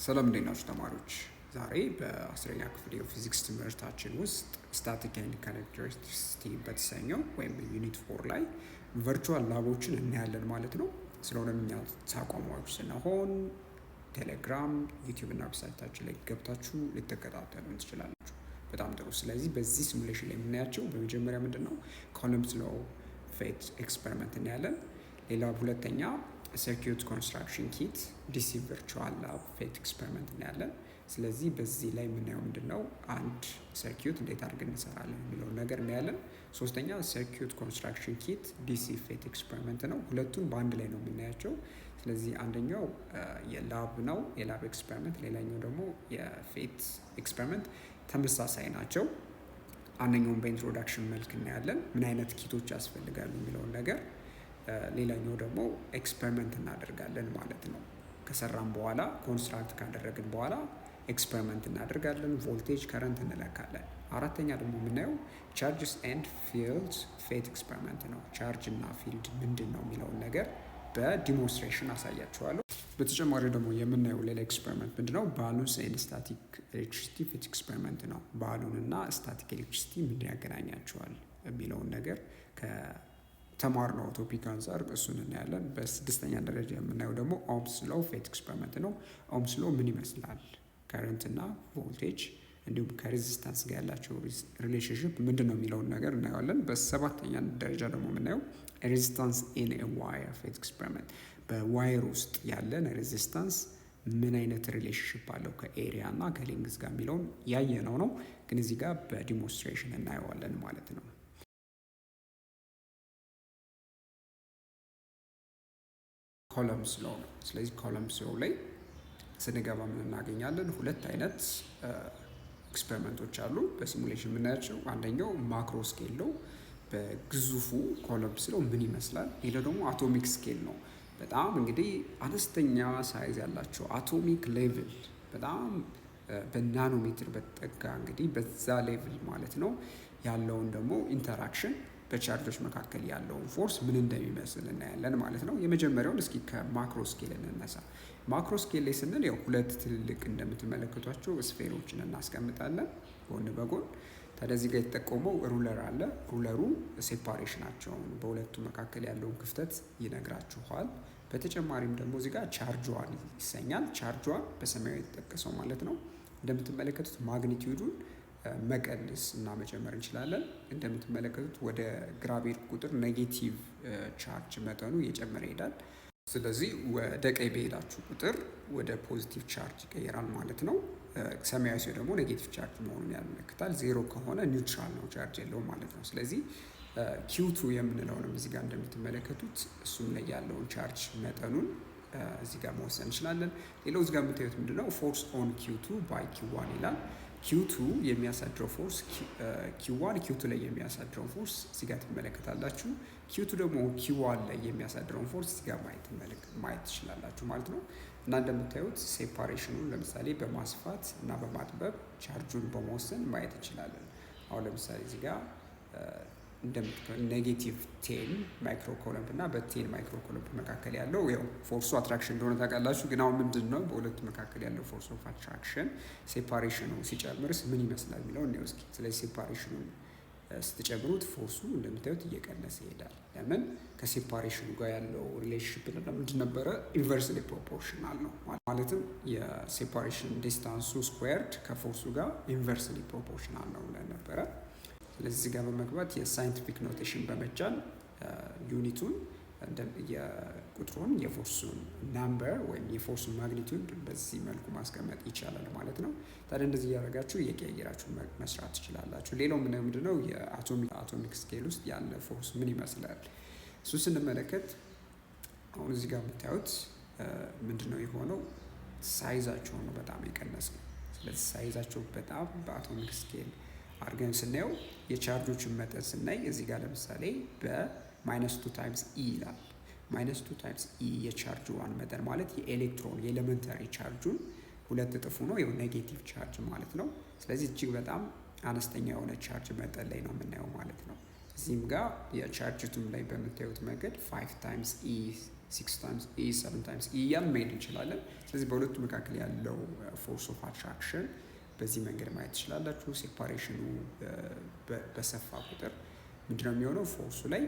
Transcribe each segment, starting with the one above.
ሰላም እንዴት ናችሁ ተማሪዎች? ዛሬ በ10ኛ ክፍል የፊዚክስ ትምህርታችን ውስጥ ስታቲክ ኤንድ ካራክተሪስቲክስ በተሰኘው ወይም ዩኒት 4 ላይ ቨርቹዋል ላቦችን እናያለን ማለት ነው። ስለሆነም እኛ ተቋማዎች ስንሆን ቴሌግራም፣ ዩቲዩብ እና ዌብሳይታችን ላይ ገብታችሁ ልትከታተሉ ትችላላችሁ። በጣም ጥሩ። ስለዚህ በዚህ ሲሙሌሽን ላይ የምናያቸው በመጀመሪያ ምንድን ነው ኮሎምብስ ሎው ፌት ኤክስፐሪመንት እናያለን። ሌላ ሁለተኛ ሰርኪዩት ኮንስትራክሽን ኪት ዲሲ ቨርቹዋል ላብ ፌት ኤክስፐሪመንት እናያለን። ስለዚህ በዚህ ላይ የምናየው ምንድን ነው አንድ ሰርኪዩት እንዴት አድርገን እንሰራለን የሚለውን ነገር እናያለን። ሶስተኛ ሰርኪዩት ኮንስትራክሽን ኪት ዲሲ ፌት ኤክስፐሪመንት ነው። ሁለቱን በአንድ ላይ ነው የምናያቸው። ስለዚህ አንደኛው የላብ ነው የላብ ኤክስፐሪመንት፣ ሌላኛው ደግሞ የፌት ኤክስፐሪመንት ተመሳሳይ ናቸው። አንደኛውን በኢንትሮዳክሽን መልክ እናያለን ምን አይነት ኪቶች ያስፈልጋሉ የሚለውን ነገር። ሌላኛው ደግሞ ኤክስፐሪመንት እናደርጋለን ማለት ነው። ከሰራን በኋላ ኮንስትራክት ካደረግን በኋላ ኤክስፐሪመንት እናደርጋለን፣ ቮልቴጅ ከረንት እንለካለን። አራተኛ ደግሞ የምናየው ቻርጅስ ኤንድ ፊልድስ ፌት ኤክስፐሪመንት ነው። ቻርጅ እና ፊልድ ምንድን ነው የሚለውን ነገር በዲሞንስትሬሽን አሳያችኋለሁ። በተጨማሪ ደግሞ የምናየው ሌላ ኤክስፐሪመንት ምንድነው ባሉንስ ኤንድ ስታቲክ ኤሌክትሪሲቲ ፌት ኤክስፐሪመንት ነው። ባሉን እና ስታቲክ ኤሌክትሪሲቲ ምንድን ያገናኛቸዋል የሚለውን ነገር ከተማርነው ቶፒክ አንጻር እሱን እናያለን። በስድስተኛ ደረጃ የምናየው ደግሞ ኦምስ ሎው ፌት ኤክስፐሪመንት ነው። ኦምስ ሎው ምን ይመስላል፣ ከረንት እና ቮልቴጅ እንዲሁም ከሬዚስታንስ ጋር ያላቸው ሪሌሽንሽፕ ምንድን ነው የሚለውን ነገር እናየዋለን። በሰባተኛ ደረጃ ደግሞ የምናየው ሬዚስታንስ ኢን ኤ ዋየር ፌት ኤክስፐሪመንት፣ በዋየር ውስጥ ያለን ሬዚስታንስ ምን አይነት ሪሌሽንሽፕ አለው ከኤሪያ እና ከሌንግዝ ጋር የሚለውን ያየነው ነው፣ ግን እዚህ ጋር በዲሞንስትሬሽን እናየዋለን ማለት ነው። ኮሎምብስ ሎው ነው። ስለዚህ ኮሎምብስ ሎው ላይ ስንገባ ምን እናገኛለን? ሁለት አይነት ኤክስፐሪመንቶች አሉ በሲሙሌሽን የምናያቸው። አንደኛው ማክሮ ስኬል ነው፣ በግዙፉ ኮሎምብስ ሎው ምን ይመስላል። ሌላው ደግሞ አቶሚክ ስኬል ነው። በጣም እንግዲህ አነስተኛ ሳይዝ ያላቸው አቶሚክ ሌቭል በጣም በናኖሜትር በተጠጋ እንግዲህ በዛ ሌቭል ማለት ነው ያለውን ደግሞ ኢንተራክሽን በቻርጆች መካከል ያለውን ፎርስ ምን እንደሚመስል እናያለን ማለት ነው። የመጀመሪያውን እስኪ ከማክሮ ስኬል እንነሳ። ማክሮ ስኬል ላይ ስንል ያው ሁለት ትልልቅ እንደምትመለከቷቸው ስፌሮችን እናስቀምጣለን ጎን በጎን። ታዲያ እዚህ ጋር የተጠቆመው ሩለር አለ። ሩለሩ ሴፓሬሽናቸውን በሁለቱ መካከል ያለውን ክፍተት ይነግራችኋል። በተጨማሪም ደግሞ እዚህ ጋር ቻርጇን ይሰኛል። ቻርጇን በሰማያዊ የተጠቀሰው ማለት ነው። እንደምትመለከቱት ማግኒቲዩዱን መቀነስ እና መጨመር እንችላለን። እንደምትመለከቱት ወደ ግራ በሄድኩ ቁጥር ኔጌቲቭ ቻርጅ መጠኑ እየጨመረ ይሄዳል። ስለዚህ ወደ ቀኝ በሄዳችሁ ቁጥር ወደ ፖዚቲቭ ቻርጅ ይቀየራል ማለት ነው። ሰማያዊ ሲሆን ደግሞ ኔጌቲቭ ቻርጅ መሆኑን ያመለክታል። ዜሮ ከሆነ ኒውትራል ነው፣ ቻርጅ የለውም ማለት ነው። ስለዚህ ኪው2 የምንለውንም እዚህ ጋር እንደምትመለከቱት እሱም ላይ ያለውን ቻርጅ መጠኑን እዚህ ጋር መወሰን እንችላለን። ሌላው እዚህ ጋር የምታዩት ምንድነው ፎርስ ኦን ኪው2 ባይ ኪው1 ይላል። ኪው2 የሚያሳድረው ፎርስ ኪው1 ኪው2 ላይ የሚያሳድረውን ፎርስ እዚህ ጋር ትመለከታላችሁ። ኪው2 ደግሞ ኪው1 ላይ የሚያሳድረውን ፎርስ እዚህ ጋር ማየት ትችላላችሁ ማለት ነው። እና እንደምታዩት ሴፓሬሽኑን ለምሳሌ በማስፋት እና በማጥበብ ቻርጁን በመወሰን ማየት እንችላለን። አሁን ለምሳሌ እዚህ ጋር ኔጌቲቭ 10 ማይክሮኮሎምብ እና በ10 ማይክሮኮሎምብ መካከል ያለው ያው ፎርሱ አትራክሽን እንደሆነ ታውቃላችሁ። ግን አሁን ምንድን ነው በሁለቱ መካከል ያለው ፎርስ ኦፍ አትራክሽን ሴፓሬሽኑ ሲጨምርስ ምን ይመስላል የሚለው ነው እስኪ። ስለዚህ ሴፓሬሽኑን ስትጨምሩት ፎርሱ እንደምታዩት እየቀነሰ ይሄዳል። ለምን? ከሴፓሬሽኑ ጋር ያለው ሪሌሽንሽፕ ምንድን ነበረ? ኢንቨርስሊ ፕሮፖርሽናል ነው። ማለትም የሴፓሬሽን ዲስታንሱ ስኩዌርድ ከፎርሱ ጋር ኢንቨርስሊ ፕሮፖርሽናል ነው ብለን ነበረ። ስለዚህ እዚህ ጋር በመግባት የሳይንቲፊክ ኖቴሽን በመጫን ዩኒቱን የቁጥሩን የፎርሱን ናምበር ወይም የፎርሱን ማግኒቲዩድ በዚህ መልኩ ማስቀመጥ ይቻላል ማለት ነው። ታዲያ እንደዚህ እያደረጋችሁ እየቀያየራችሁ መስራት ትችላላችሁ። ሌላው ምንድነው የአቶሚክ ስኬል ውስጥ ያለ ፎርስ ምን ይመስላል እሱ ስንመለከት አሁን እዚህ ጋር የምታዩት ምንድነው የሆነው ሳይዛቸው ነው በጣም የቀነሰው። ስለዚህ ሳይዛቸው በጣም በአቶሚክ ስኬል አድርገን ስናየው የቻርጆችን መጠን ስናይ እዚህ ጋር ለምሳሌ በ-2 ታይምስ ኢ ይላል። -2 ታይምስ ኢ የቻርጅ ዋን መጠን ማለት የኤሌክትሮን የኤሌመንታሪ ቻርጁን 2 እጥፉ ነው፣ ይኸው ኔጌቲቭ ቻርጅ ማለት ነው። ስለዚህ እጅግ በጣም አነስተኛ የሆነ ቻርጅ መጠን ላይ ነው የምናየው ማለት ነው። እዚህም ጋር የቻርጅቱም ላይ በምታዩት መንገድ 5 ታይምስ ኢ 6 ታይምስ E 7 ታይምስ E እያልን መሄድ እንችላለን። ስለዚህ በሁለቱ መካከል ያለው ፎርስ ኦፍ አትራክሽን በዚህ መንገድ ማየት ትችላላችሁ። ሴፓሬሽኑ በሰፋ ቁጥር ምንድነው የሚሆነው? ፎርሱ ላይ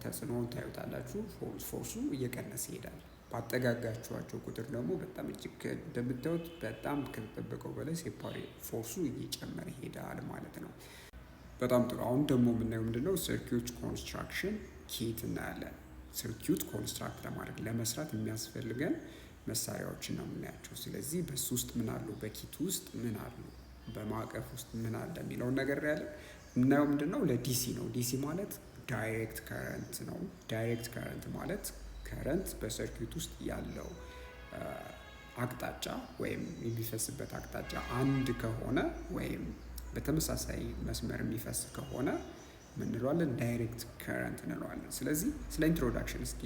ተጽዕኖውን ታዩታላችሁ። ፎርሱ እየቀነሰ ይሄዳል። ባጠጋጋችኋቸው ቁጥር ደግሞ በጣም እጅግ እንደምታዩት በጣም ከተጠበቀው በላይ ፎርሱ እየጨመረ ይሄዳል ማለት ነው። በጣም ጥሩ። አሁን ደግሞ የምናየው ምንድነው? ሰርኪዩት ኮንስትራክሽን ኪት እናያለን። ሰርኪዩት ኮንስትራክት ለማድረግ ለመስራት የሚያስፈልገን መሳሪያዎችን ነው የምናያቸው። ስለዚህ በሱ ውስጥ ምን አሉ፣ በኪት ውስጥ ምን አሉ፣ በማዕቀፍ ውስጥ ምን አለ የሚለውን ነገር ያለ የምናየው ምንድነው? ለዲሲ ነው። ዲሲ ማለት ዳይሬክት ከረንት ነው። ዳይሬክት ከረንት ማለት ከረንት በሰርኪዩት ውስጥ ያለው አቅጣጫ ወይም የሚፈስበት አቅጣጫ አንድ ከሆነ ወይም በተመሳሳይ መስመር የሚፈስ ከሆነ ምን እንለዋለን? ዳይሬክት ከረንት እንለዋለን። ስለዚህ ስለ ኢንትሮዳክሽን እስኪ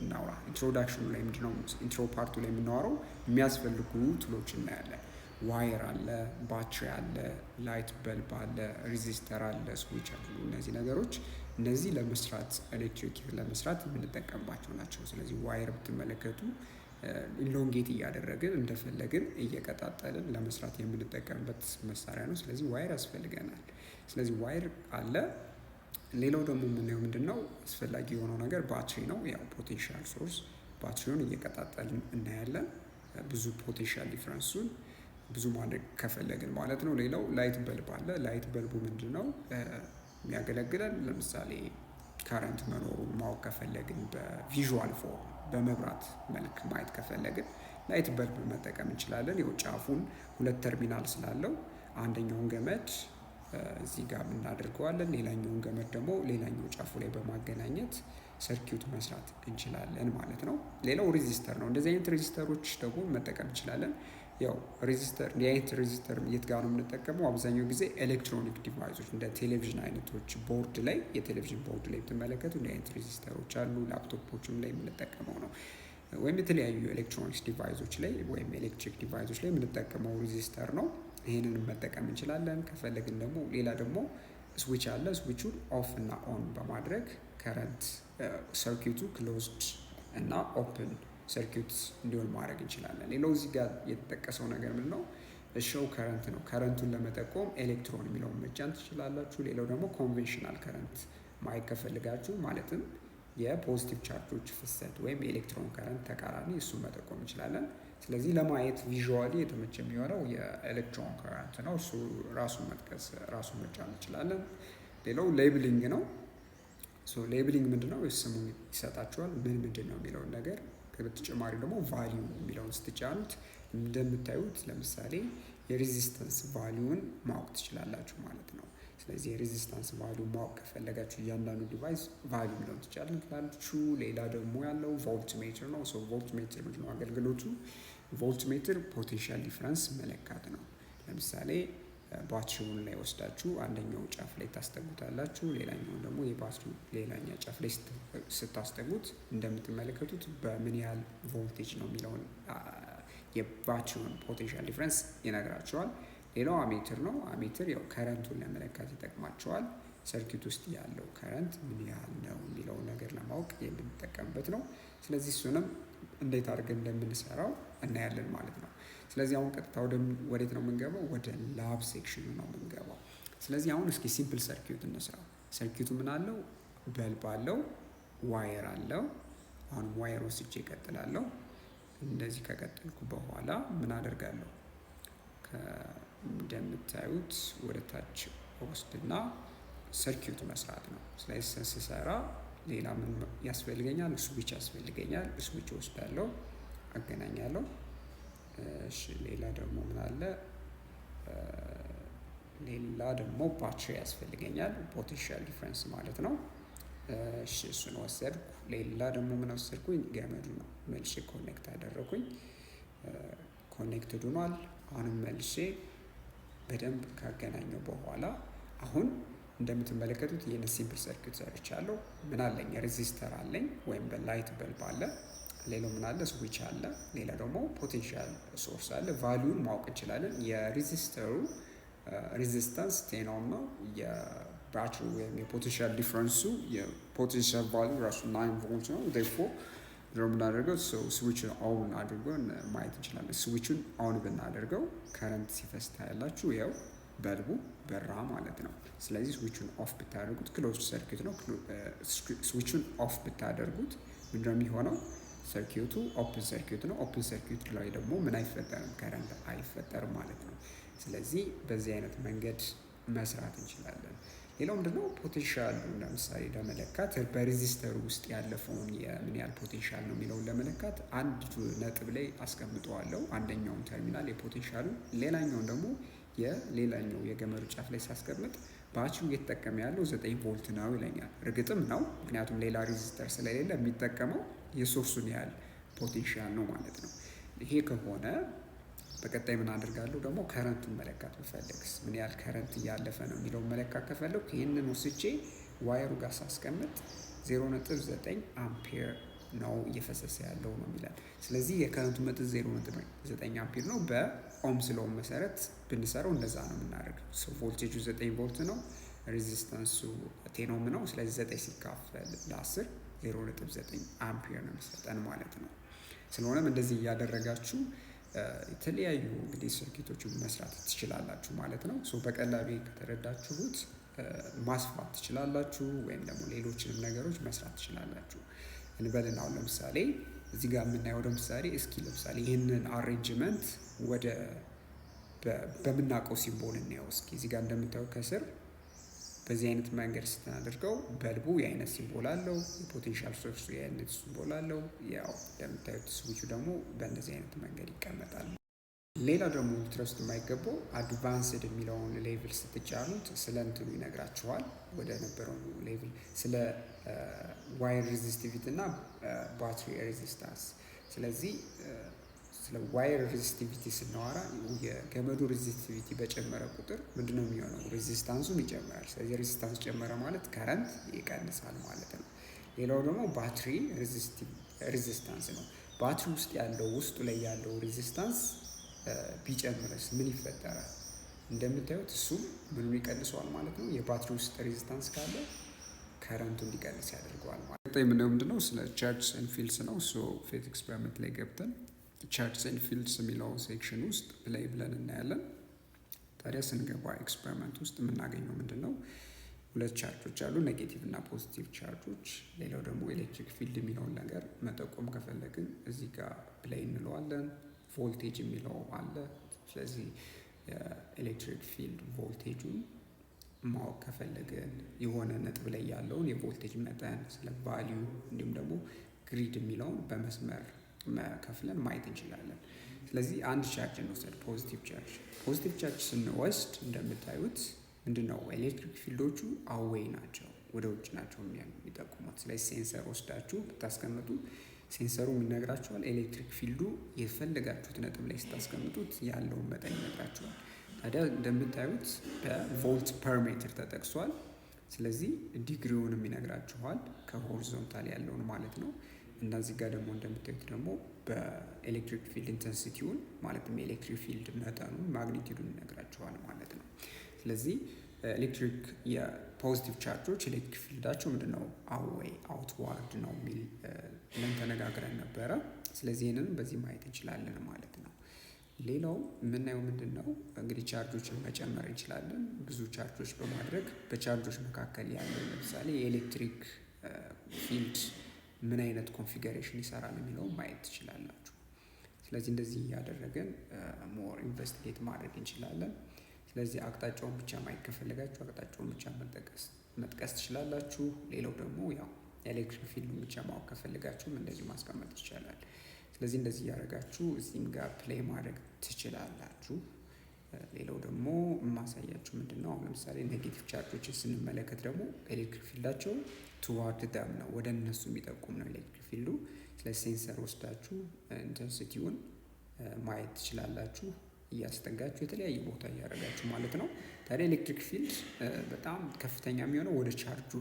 እናውራ። ኢንትሮዳክሽኑ ላይ ምንድነው? ኢንትሮ ፓርቱ ላይ የምናወራው የሚያስፈልጉ ቱሎች እናያለን። ዋየር አለ፣ ባትሪ አለ፣ ላይት በልብ አለ፣ ሬዚስተር አለ፣ ስዊች አሉ። እነዚህ ነገሮች እነዚህ ለመስራት ኤሌክትሪክ ለመስራት የምንጠቀምባቸው ናቸው። ስለዚህ ዋየር ብትመለከቱ ኢሎንጌት እያደረግን እንደፈለግን እየቀጣጠልን ለመስራት የምንጠቀምበት መሳሪያ ነው። ስለዚህ ዋየር ያስፈልገናል። ስለዚህ ዋየር አለ። ሌላው ደግሞ የምናየው ምንድነው? አስፈላጊ የሆነው ነገር ባትሪ ነው። ያው ፖቴንሻል ሶርስ ባትሪውን እየቀጣጠልን እናያለን። ብዙ ፖቴንሻል ዲፍረንሱን ብዙ ማድረግ ከፈለግን ማለት ነው። ሌላው ላይት በልብ አለ። ላይት በልቡ ምንድነው የሚያገለግለን? ለምሳሌ ካረንት መኖሩን ማወቅ ከፈለግን በቪዥዋል ፎርም በመብራት መልክ ማየት ከፈለግን ላይት በልብ መጠቀም እንችላለን። ያው ጫፉን 2 ተርሚናል ስላለው አንደኛውን ገመድ እዚህ ጋር እናደርገዋለን፣ ሌላኛውን ገመድ ደግሞ ሌላኛው ጫፉ ላይ በማገናኘት ሰርኪዩት መስራት እንችላለን ማለት ነው። ሌላው ሬዚስተር ነው። እንደዚህ አይነት ሬዚስተሮች ደግሞ መጠቀም እንችላለን። ያው ሬዚስተር እንዲህ አይነት ሬዚስተር የት ጋር ነው የምንጠቀመው? አብዛኛው ጊዜ ኤሌክትሮኒክ ዲቫይሶች እንደ ቴሌቪዥን አይነቶች ቦርድ ላይ የቴሌቪዥን ቦርድ ላይ ብትመለከቱ እንዲህ አይነት ሬዚስተሮች አሉ። ላፕቶፖችም ላይ የምንጠቀመው ነው። ወይም የተለያዩ ኤሌክትሮኒክስ ዲቫይሶች ላይ ወይም ኤሌክትሪክ ዲቫይሶች ላይ የምንጠቀመው ሬዚስተር ነው። ይህንን መጠቀም እንችላለን። ከፈለግን ደግሞ ሌላ ደግሞ ስዊች አለ። ስዊቹን ኦፍ እና ኦን በማድረግ ከረንት ሰርኪዩቱ ክሎዝድ እና ኦፕን ሰርኪዩት እንዲሆን ማድረግ እንችላለን። ሌላው እዚህ ጋር የተጠቀሰው ነገር ምንድን ነው? ሾው ከረንት ነው። ከረንቱን ለመጠቆም ኤሌክትሮን የሚለውን መጫን ትችላላችሁ። ሌላው ደግሞ ኮንቬንሽናል ከረንት ማየት ከፈልጋችሁ ማለትም የፖዚቲቭ ቻርጆች ፍሰት ወይም የኤሌክትሮን ከረንት ተቃራኒ እሱን መጠቆም እንችላለን። ስለዚህ ለማየት ቪዥዋሊ የተመቸ የሚሆነው የኤሌክትሮን ከረንት ነው። እሱ ራሱን መጥቀስ ራሱን መጫን እንችላለን። ሌላው ሌብሊንግ ነው። ሌብሊንግ ምንድነው? ስሙ ይሰጣችኋል ምን ምንድን ነው የሚለውን ነገር። በተጨማሪ ደግሞ ቫሊዩ የሚለውን ስትጫኑት እንደምታዩት ለምሳሌ የሬዚስተንስ ቫሊዩን ማወቅ ትችላላችሁ ማለት ነው። ስለዚህ የሬዚስታንስ ቫሊዩ ማወቅ ከፈለጋችሁ እያንዳንዱ ዲቫይስ ቫሊዩ የሚለውን ትችላላችሁ። ሌላ ደግሞ ያለው ቮልት ሜትር ነው። ቮልት ሜትር ምንድነው አገልግሎቱ? ቮልት ሜትር ፖቴንሻል ዲፍረንስ መለካት ነው። ለምሳሌ ባትሪውን ላይ ወስዳችሁ አንደኛው ጫፍ ላይ ታስጠጉታላችሁ፣ ሌላኛውን ደግሞ የባትሪው ሌላኛ ጫፍ ላይ ስታስጠጉት እንደምትመለከቱት በምን ያህል ቮልቴጅ ነው የሚለውን የባትሪውን ፖቴንሻል ዲፍረንስ ይነግራቸዋል። ሌላው አሜትር ነው። አሜትር ያው ከረንቱን ለመለካት ይጠቅማቸዋል። ሰርኪዩት ውስጥ ያለው ከረንት ምን ያህል ነው የሚለውን ነገር ለማወቅ የምንጠቀምበት ነው። ስለዚህ እሱንም እንዴት አድርገን እንደምንሰራው እናያለን ማለት ነው። ስለዚህ አሁን ቀጥታ ወዴት ነው የምንገባው? ወደ ላብ ሴክሽኑ ነው የምንገባው። ስለዚህ አሁን እስኪ ሲምፕል ሰርኪዩት እንስራ። ሰርኪዩቱ ምን አለው? በልብ አለው፣ ዋየር አለው። አሁን ዋየር ወስጄ እቀጥላለሁ። እንደዚህ ከቀጠልኩ በኋላ ምን አደርጋለሁ? እንደምታዩት ወደ ታች ወስድና ሰርኪዩት መስራት ነው። ስለዚህ ስሰራ ሌላ ምን ያስፈልገኛል? ስዊች ያስፈልገኛል። ስዊች ወስዳለሁ፣ አገናኛለሁ። እሺ ሌላ ደግሞ ምን አለ? ሌላ ደግሞ ባትሪ ያስፈልገኛል፣ ፖቴንሻል ዲፍረንስ ማለት ነው። እሺ እሱን ወሰድኩ። ሌላ ደግሞ ምን ወሰድኩኝ? ገመዱ ነው። መልሼ ኮኔክት አደረኩኝ። ኮኔክትድ ሆኗል። አሁንም መልሼ በደንብ ካገናኘው በኋላ አሁን እንደምትመለከቱት ይህን ሲምፕል ሰርኪዩት ሰርቻለሁ። ምን አለኝ? ሬዚስተር አለኝ ወይም በላይት በልብ አለ። ሌላው ምን አለ? ስዊች አለ። ሌላ ደግሞ ፖቴንሻል ሶርስ አለ። ቫልዩን ማወቅ እንችላለን። የሬዚስተሩ ሬዚስታንስ 10 ኦhm ነው። የባትሪ ወይም የፖቴንሻል ዲፍረንሱ የፖቴንሻል ቫልዩ ራሱ 9 ቮልት ነው። ዴርፎር የምናደርገው ስዊችን ኦን አድርገን ማየት እንችላለን። ስዊችን ኦን ብናደርገው ከረንት ሲፈስ ታያላችሁ። ያው በልቡ በራ ማለት ነው። ስለዚህ ስዊችን ኦፍ ብታደርጉት ክሎዝ ሰርኪዩት ነው። ስዊችን ኦፍ ብታደርጉት ምንድነው የሚሆነው? ሰርኪዩቱ ኦፕን ሰርኪዩት ነው። ኦፕን ሰርኪዩት ላይ ደግሞ ምን አይፈጠርም? ከረንት አይፈጠርም ማለት ነው። ስለዚህ በዚህ አይነት መንገድ መስራት እንችላለን። ሌላው ምንድነው? ፖቴንሻል ለምሳሌ ለመለካት በሬዚስተሩ ውስጥ ያለፈውን የምን ያህል ፖቴንሻል ነው የሚለውን ለመለካት አንድ ነጥብ ላይ አስቀምጠዋለሁ። አንደኛውን ተርሚናል የፖቴንሻሉ፣ ሌላኛውን ደግሞ የሌላኛው የገመዱ ጫፍ ላይ ሳስቀምጥ ባትሪው እየተጠቀመ ያለው 9 ቮልት ነው ይለኛል። እርግጥም ነው፣ ምክንያቱም ሌላ ሬዚስተር ስለሌለ የሚጠቀመው የሶርሱን ያህል ፖቴንሻል ነው ማለት ነው። ይሄ ከሆነ በቀጣይ ምን አድርጋለሁ ደግሞ ከረንቱን መለካት ብፈልግስ ምን ያህል ከረንት እያለፈ ነው የሚለውን መለካት ከፈለኩ ይህንን ወስጄ ዋየሩ ጋር ሳስቀምጥ 0.9 አምፔር ነው እየፈሰሰ ያለው ነው የሚላል። ስለዚህ የከረንቱ መጠን 0.9 አምፔር ነው። በኦምስ ሎው መሰረት ብንሰራው እንደዛ ነው የምናደርገው። ቮልቴጁ 9 ቮልት ነው፣ ሬዚስታንሱ 10 ኦhm ነው። ስለዚህ 9 ሲካፈል ለ10 0.9 አምፔር ነው የሚሰጠን ማለት ነው። ስለሆነም እንደዚህ እያደረጋችሁ የተለያዩ እንግዲህ ሰርኪቶችን መስራት ትችላላችሁ ማለት ነው። በቀላሉ ከተረዳችሁት ማስፋት ትችላላችሁ፣ ወይም ደግሞ ሌሎችንም ነገሮች መስራት ትችላላችሁ። እንበልና አሁን ለምሳሌ እዚህ ጋር የምናየው ለምሳሌ ለምሳሌ ይህንን አሬንጅመንት ወደ በምናውቀው ሲምቦል እናየው እስኪ። እዚህ ጋር እንደምታየው ከስር በዚህ አይነት መንገድ ስናደርገው በልቡ የአይነት ሲምቦል አለው፣ የፖቴንሻል ሶርሱ የአይነት ሲምቦል አለው። ያው እንደምታዩት ስዊቹ ደግሞ በእንደዚህ አይነት መንገድ ይቀመጣል። ሌላ ደግሞ ትረስቱ የማይገባው አድቫንስድ የሚለውን ሌቭል ስትጫኑት ስለ እንትኑ ይነግራችኋል። ወደ ነበረው ሌቭል ስለ ዋይር ሬዚስቲቪቲ እና ባትሪ ሬዚስታንስ። ስለዚህ ስለ ዋይር ሬዚስቲቪቲ ስናወራ የገመዱ ሬዚስቲቪቲ በጨመረ ቁጥር ምንድነው የሚሆነው? ሬዚስታንሱም ይጨምራል። ስለዚህ ሬዚስታንስ ጨመረ ማለት ከረንት ይቀንሳል ማለት ነው። ሌላው ደግሞ ባትሪ ሬዚስታንስ ነው። ባትሪ ውስጥ ያለው ውስጡ ላይ ያለው ሬዚስታንስ ቢጨምርስ ምን ይፈጠራል? እንደምታዩት እሱም ምኑን ይቀንሰዋል ማለት ነው። የባትሪ ውስጥ ሬዚስታንስ ካለ ከረንቱ እንዲቀንስ ያደርገዋል ማለት ነው። የምናየው ምንድነው? ስለ ቻርጅስ ኤንድ ፊልድስ ነው። ፌት ኤክስፐሪመንት ላይ ገብተን ቻርጅስ ኤንድ ፊልድስ የሚለው ሴክሽን ውስጥ ፕሌይ ብለን እናያለን። ታዲያ ስንገባ ኤክስፐሪመንት ውስጥ የምናገኘው ምንድን ነው? ሁለት ቻርጆች አሉ፣ ኔጌቲቭ እና ፖዚቲቭ ቻርጆች። ሌላው ደግሞ ኤሌክትሪክ ፊልድ የሚለውን ነገር መጠቆም ከፈለግን እዚህ ጋር ፕሌይ እንለዋለን። ቮልቴጅ የሚለው አለ። ስለዚህ የኤሌክትሪክ ፊልድ ቮልቴጁን ማወቅ ከፈለግን የሆነ ነጥብ ላይ ያለውን የቮልቴጅ መጠን ስለ ቫሊዩ እንዲሁም ደግሞ ግሪድ የሚለውን በመስመር ከፍለን ማየት እንችላለን። ስለዚህ አንድ ቻርጅ እንወስድ፣ ፖዚቲቭ ቻርጅ። ፖዚቲቭ ቻርጅ ስንወስድ እንደምታዩት ምንድነው ኤሌክትሪክ ፊልዶቹ አዌይ ናቸው፣ ወደ ውጭ ናቸው የሚጠቁሙት። ስለዚህ ሴንሰር ወስዳችሁ ብታስቀምጡ ሴንሰሩ ይነግራችኋል። ኤሌክትሪክ ፊልዱ የፈለጋችሁት ነጥብ ላይ ስታስቀምጡት ያለውን መጠን ይነግራችኋል። ታዲያ እንደምታዩት በቮልት ፐር ሜትር ተጠቅሷል። ስለዚህ ዲግሪውንም ይነግራችኋል፣ ከሆሪዞንታል ያለውን ማለት ነው። እና እዚህ ጋር ደግሞ እንደምታዩት ደግሞ በኤሌክትሪክ ፊልድ ኢንተንሲቲውን ማለትም የኤሌክትሪክ ፊልድ መጠኑን ማግኒቲዩዱን ይነግራችኋል ማለት ነው። ስለዚህ ኤሌክትሪክ የፖዚቲቭ ቻርጆች ኤሌክትሪክ ፊልዳቸው ምንድን ነው? አዌይ አውትዋርድ ነው የሚል ምን ተነጋግረን ነበረ። ስለዚህ ይህንን በዚህ ማየት እንችላለን ማለት ነው። ሌላው የምናየው ምንድን ነው እንግዲህ ቻርጆችን መጨመር እንችላለን። ብዙ ቻርጆች በማድረግ በቻርጆች መካከል ያለው ለምሳሌ የኤሌክትሪክ ፊልድ ምን አይነት ኮንፊገሬሽን ይሰራል የሚለው ማየት ትችላላችሁ። ስለዚህ እንደዚህ እያደረገን ሞር ኢንቨስቲጌት ማድረግ እንችላለን። ስለዚህ አቅጣጫውን ብቻ ማየት ከፈለጋችሁ አቅጣጫውን ብቻ መጥቀስ ትችላላችሁ። ሌላው ደግሞ ያው ኤሌክትሪክ ፊልዱን ብቻ ማወቅ ከፈለጋችሁም እንደዚሁ ማስቀመጥ ይቻላል። ስለዚህ እንደዚህ እያደረጋችሁ እዚህም ጋር ፕሌይ ማድረግ ትችላላችሁ። ሌላው ደግሞ የማሳያችሁ ምንድን ነው፣ አሁን ለምሳሌ ኔጌቲቭ ቻርጆችን ስንመለከት ደግሞ ኤሌክትሪክ ፊልዳቸው ቱዋርድ ዳም ነው፣ ወደ እነሱ የሚጠቁም ነው ኤሌክትሪክ ፊልዱ። ስለዚህ ሴንሰር ወስዳችሁ ኢንተንሲቲውን ማየት ትችላላችሁ፣ እያስጠጋችሁ የተለያየ ቦታ እያደረጋችሁ ማለት ነው። ታዲያ ኤሌክትሪክ ፊልድ በጣም ከፍተኛ የሚሆነው ወደ ቻርጁ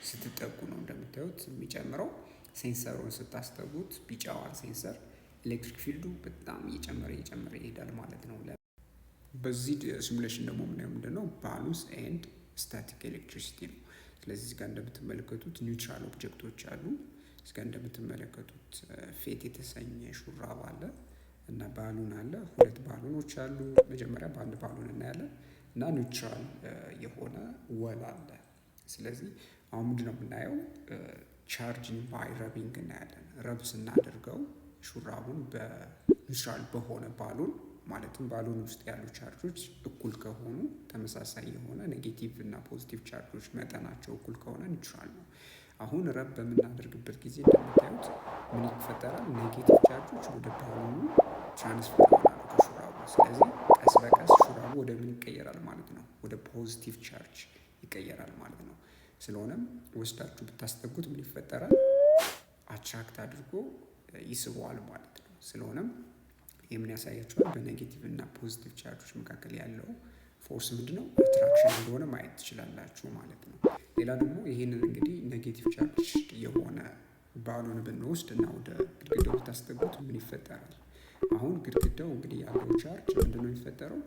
ስትጠጉ ነው። እንደምታዩት የሚጨምረው ሴንሰሩን ስታስጠጉት ቢጫዋን ሴንሰር ኤሌክትሪክ ፊልዱ በጣም እየጨመረ ይሄዳል ማለት ነው። በዚህ ሲሙሌሽን ደግሞ የምናየው ምንድነው ባላንስ ኤንድ ስታቲክ ኤሌክትሪሲቲ ነው። ስለዚህ እዚህ ጋር እንደምትመለከቱት ኒውትራል ኦብጀክቶች አሉ። እስከ እንደምትመለከቱት ፌት የተሰኘ ሹራብ አለ እና ባሉን አለ። ሁለት ባሉኖች አሉ። መጀመሪያ በአንድ ባሉን እናያለን እና ኒውትራል የሆነ ወል አለ። ስለዚህ አሁን ምንድነው የምናየው? ቻርጂንግ ባይ ረቢንግ እናያለን። ረብ ስናደርገው ሹራቡን በኒውትራል በሆነ ባሉን ማለትም ባሉን ውስጥ ያሉ ቻርጆች እኩል ከሆኑ ተመሳሳይ የሆነ ኔጌቲቭ እና ፖዚቲቭ ቻርጆች መጠናቸው እኩል ከሆነ ኒውትራል ነው። አሁን ረብ በምናደርግበት ጊዜ እንደምታዩት ምን ይፈጠራል? ኔጌቲቭ ቻርጆች ወደ ባሉኑ ትራንስፈር ይሆናሉ ከሹራቡ። ስለዚህ ቀስ በቀስ ሹራቡ ወደ ምን ይቀየራል ማለት ነው? ወደ ፖዚቲቭ ቻርጅ ይቀየራል ማለት ነው። ስለሆነም ወስዳችሁ ብታስጠጉት ምን ይፈጠራል? አትራክት አድርጎ ይስበዋል ማለት ነው። ስለሆነም የምን ያሳያችኋል? በኔጌቲቭ እና ፖዚቲቭ ቻርጆች መካከል ያለው ፎርስ ምንድነው? አትራክሽን እንደሆነ ማየት ትችላላችሁ ማለት ነው። ሌላ ደግሞ ይህንን እንግዲህ ኔጌቲቭ ቻርጅ የሆነ ባሉን ብንወስድ እና ወደ ግድግዳው ብታስጠጉት ምን ይፈጠራል? አሁን ግድግዳው እንግዲህ ያለው ቻርጅ ምንድነው የሚፈጠረው?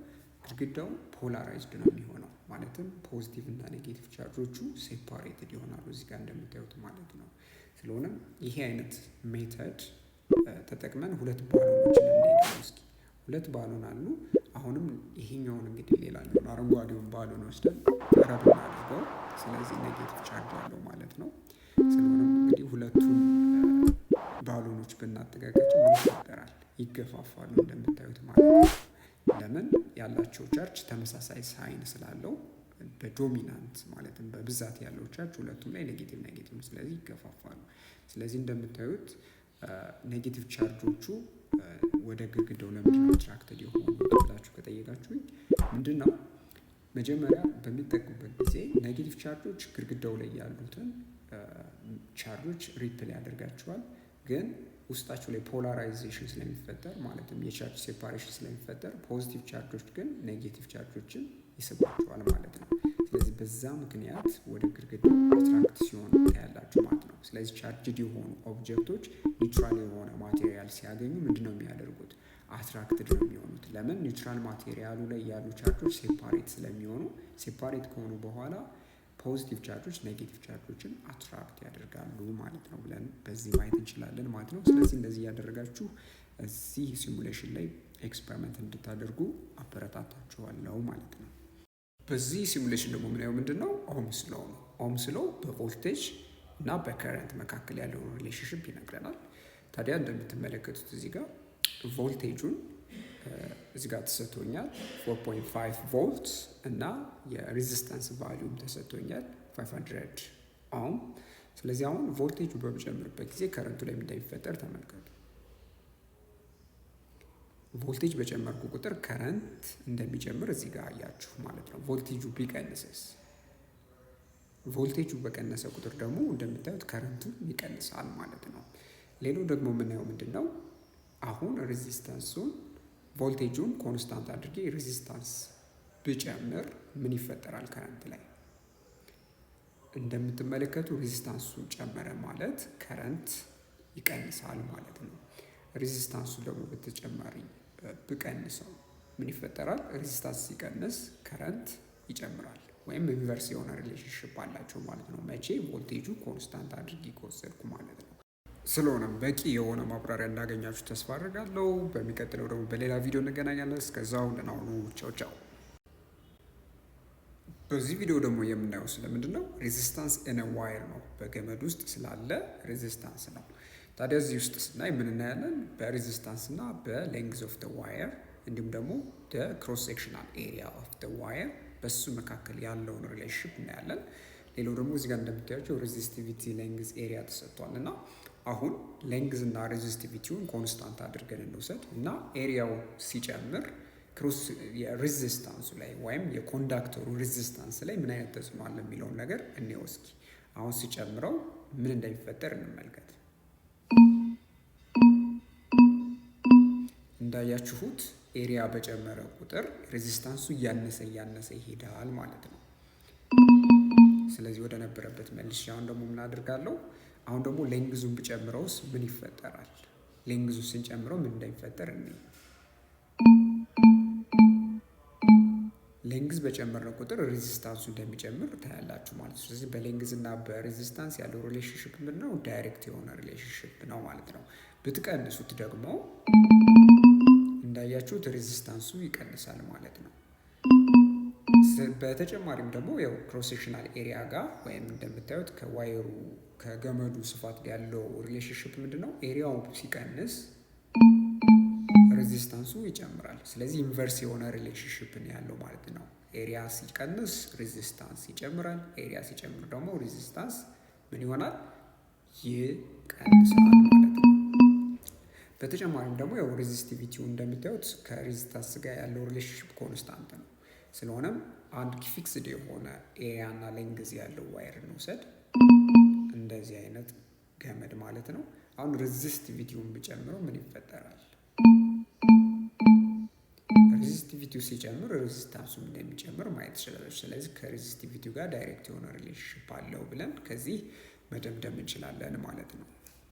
ግድግዳው ፖላራይዝድ ነው የሚሆነው። ማለትም ፖዚቲቭ እና ኔጌቲቭ ቻርጆቹ ሴፓሬትድ ይሆናሉ እዚህ ጋር እንደምታዩት ማለት ነው። ስለሆነም ይሄ አይነት ሜተድ ተጠቅመን ሁለት ባሉኖችን እንሄዳለን። እስኪ ሁለት ባሉን አሉ። አሁንም ይሄኛውን እንግዲህ ሌላኛውን አረንጓዴውን ባሉን ወስደን ረብ እናድርገው። ስለዚህ ኔጌቲቭ ቻርጅ ያለው ማለት ነው። ስለሆነም እንግዲህ ሁለቱን ባሉኖች ብናጠጋጋቸው ምን ይፈጠራል? ይገፋፋሉ እንደምታዩት ማለት ነው። ለምን? ያላቸው ቻርጅ ተመሳሳይ ሳይን ስላለው በዶሚናንት ማለትም በብዛት ያለው ቻርጅ ሁለቱም ላይ ኔጌቲቭ ኔጌቲቭ፣ ስለዚህ ይገፋፋሉ። ስለዚህ እንደምታዩት ኔጌቲቭ ቻርጆቹ ወደ ግድግዳው ለምንድን ነው አትራክትድ የሆኑ ብላችሁ ከጠየቃችሁኝ ምንድን ነው መጀመሪያ በሚጠጉበት ጊዜ ኔጌቲቭ ቻርጆች ግድግዳው ላይ ያሉትን ቻርጆች ሪፕል ያደርጋቸዋል። ግን ውስጣቸው ላይ ፖላራይዜሽን ስለሚፈጠር ማለትም የቻርጅ ሴፓሬሽን ስለሚፈጠር ፖዚቲቭ ቻርጆች ግን ኔጌቲቭ ቻርጆችን ይስባቸዋል ማለት ነው። ስለዚህ በዛ ምክንያት ወደ ግድግዳው አትራክት ሲሆኑ ታያላችሁ ማለት ነው። ስለዚህ ቻርጅድ የሆኑ ኦብጀክቶች ኒውትራል የሆነ ማቴሪያል ሲያገኙ ምንድነው የሚያደርጉት? አትራክትድ ነው የሚሆኑት። ለምን? ኒውትራል ማቴሪያሉ ላይ ያሉ ቻርጆች ሴፓሬት ስለሚሆኑ፣ ሴፓሬት ከሆኑ በኋላ ፖዚቲቭ ቻርጆች ኔጌቲቭ ቻርጆችን አትራክት ያደርጋሉ ማለት ነው ብለን በዚህ ማየት እንችላለን ማለት ነው። ስለዚህ እንደዚህ ያደረጋችሁ እዚህ ሲሙሌሽን ላይ ኤክስፐሪመንት እንድታደርጉ አበረታታችኋለሁ ማለት ነው። በዚህ ሲሙሌሽን ደግሞ የምናየው ምንድን ነው? ኦምስ ሎው ነው። ኦምስ ሎው በቮልቴጅ እና በከረንት መካከል ያለውን ሪሌሽንሽፕ ይነግረናል። ታዲያ እንደምትመለከቱት እዚህ ጋር ቮልቴጁን እዚህ ጋር ተሰጥቶኛል 4.5 ቮልት እና የሬዚስታንስ ቫልዩም ተሰጥቶኛል 500 ኦhm። ስለዚህ አሁን ቮልቴጁ በሚጨምርበት ጊዜ ከረንቱ ላይ እንደሚፈጠር ተመልከቱ። ቮልቴጅ በጨመርኩ ቁጥር ከረንት እንደሚጨምር እዚህ ጋር አያችሁ ማለት ነው። ቮልቴጁ ቢቀንስስ? ቮልቴጁ በቀነሰ ቁጥር ደግሞ እንደምታዩት ከረንቱ ይቀንሳል ማለት ነው። ሌላው ደግሞ የምናየው ምንድን ነው? አሁን ሬዚስታንሱን ቮልቴጁን ኮንስታንት አድርጌ ሬዚስታንስ ብጨምር ምን ይፈጠራል? ከረንት ላይ እንደምትመለከቱ ሬዚስታንሱ ጨመረ ማለት ከረንት ይቀንሳል ማለት ነው። ሬዚስታንሱ ደግሞ በተጨማሪ ብቀንሰው ምን ይፈጠራል? ሬዚስታንስ ሲቀንስ ከረንት ይጨምራል፣ ወይም ኢንቨርስ የሆነ ሪሌሽንሽፕ አላቸው ማለት ነው። መቼ? ቮልቴጁ ኮንስታንት አድርጌ ከወሰድኩ ማለት ነው። ስለሆነም በቂ የሆነ ማብራሪያ እንዳገኛችሁ ተስፋ አድርጋለሁ። በሚቀጥለው ደግሞ በሌላ ቪዲዮ እንገናኛለን። እስከዛው ደህና ሁኑ። ቻው ቻው። በዚህ ቪዲዮ ደግሞ የምናየው ስለምንድን ነው? ሬዚስታንስ ኢን ኤ ዋየር ነው። በገመድ ውስጥ ስላለ ሬዚስታንስ ነው። ታዲያ እዚህ ውስጥ ስናይ ምን እናያለን? በሬዚስታንስ እና በሌንግዝ ኦፍ ደ ዋየር እንዲሁም ደግሞ ክሮስ ሴክሽናል ኤሪያ ኦፍ ደ ዋየር በሱ መካከል ያለውን ሪሌሽንሽፕ እናያለን። ሌላው ደግሞ እዚህ ጋር እንደምታያቸው ሬዚስቲቪቲ ሌንግዝ ኤሪያ ተሰጥቷል እና አሁን ሌንግዝ እና ሬዚስቲቪቲውን ኮንስታንት አድርገን እንውሰድ እና ኤሪያው ሲጨምር የሬዚስታንሱ ላይ ወይም የኮንዳክተሩ ሬዚስታንስ ላይ ምን አይነት ተጽዕኖ አለ የሚለውን ነገር እንየው እስኪ። አሁን ሲጨምረው ምን እንደሚፈጠር እንመልከት። እንዳያችሁት ኤሪያ በጨመረ ቁጥር ሬዚስታንሱ እያነሰ ይሄዳል ማለት ነው። ስለዚህ ወደ ነበረበት መልሼ አሁን ደግሞ ምን አድርጋለሁ? አሁን ደግሞ ሌንግዙን ብጨምረውስ ምን ይፈጠራል? ሌንግዙ ስንጨምረው ምን እንደሚፈጠር እንይ። ሌንግዝ በጨመርነው ቁጥር ሬዚስታንሱ እንደሚጨምር ታያላችሁ ማለት ነው። ስለዚህ በሌንግዝ እና በሬዚስታንስ ያለው ሪሌሽንሽፕ ምንድነው? ዳይሬክት የሆነ ሪሌሽንሽፕ ነው ማለት ነው። ብትቀንሱት ደግሞ እንዳያችሁት ሬዚስታንሱ ይቀንሳል ማለት ነው። በተጨማሪም ደግሞ ያው ክሮስ ሴክሽናል ኤሪያ ጋር ወይም እንደምታዩት ከዋየሩ ከገመዱ ስፋት ጋር ያለው ሪሌሽንሽፕ ምንድነው? ኤሪያው ሲቀንስ ሬዚስታንሱ ይጨምራል። ስለዚህ ኢንቨርስ የሆነ ሪሌሽንሽፕ ነው ያለው ማለት ነው። ኤሪያ ሲቀንስ ሬዚስታንስ ይጨምራል። ኤሪያ ሲጨምር ደግሞ ሬዚስታንስ ምን ይሆናል? ይቀንሳል ማለት ነው። በተጨማሪም ደግሞ ያው ሬዚስቲቪቲው እንደምታዩት ከሬዚስታንስ ጋር ያለው ሪሌሽንሽፕ ኮንስታንት ነው። ስለሆነም አንድ ፊክስድ የሆነ ኤሪያ እና ሌንግዝ ያለው ዋየር እንውሰድ፣ እንደዚህ አይነት ገመድ ማለት ነው። አሁን ሬዚስቲቪቲውን ቢጨምረው ምን ይፈጠራል? ሬዚስቲቪቲው ሲጨምር ሬዚስታንሱም እንደሚጨምር ማየት ትችላለች። ስለዚህ ከሬዚስቲቪቲው ጋር ዳይሬክት የሆነ ሪሌሽንሽፕ አለው ብለን ከዚህ መደምደም እንችላለን ማለት ነው።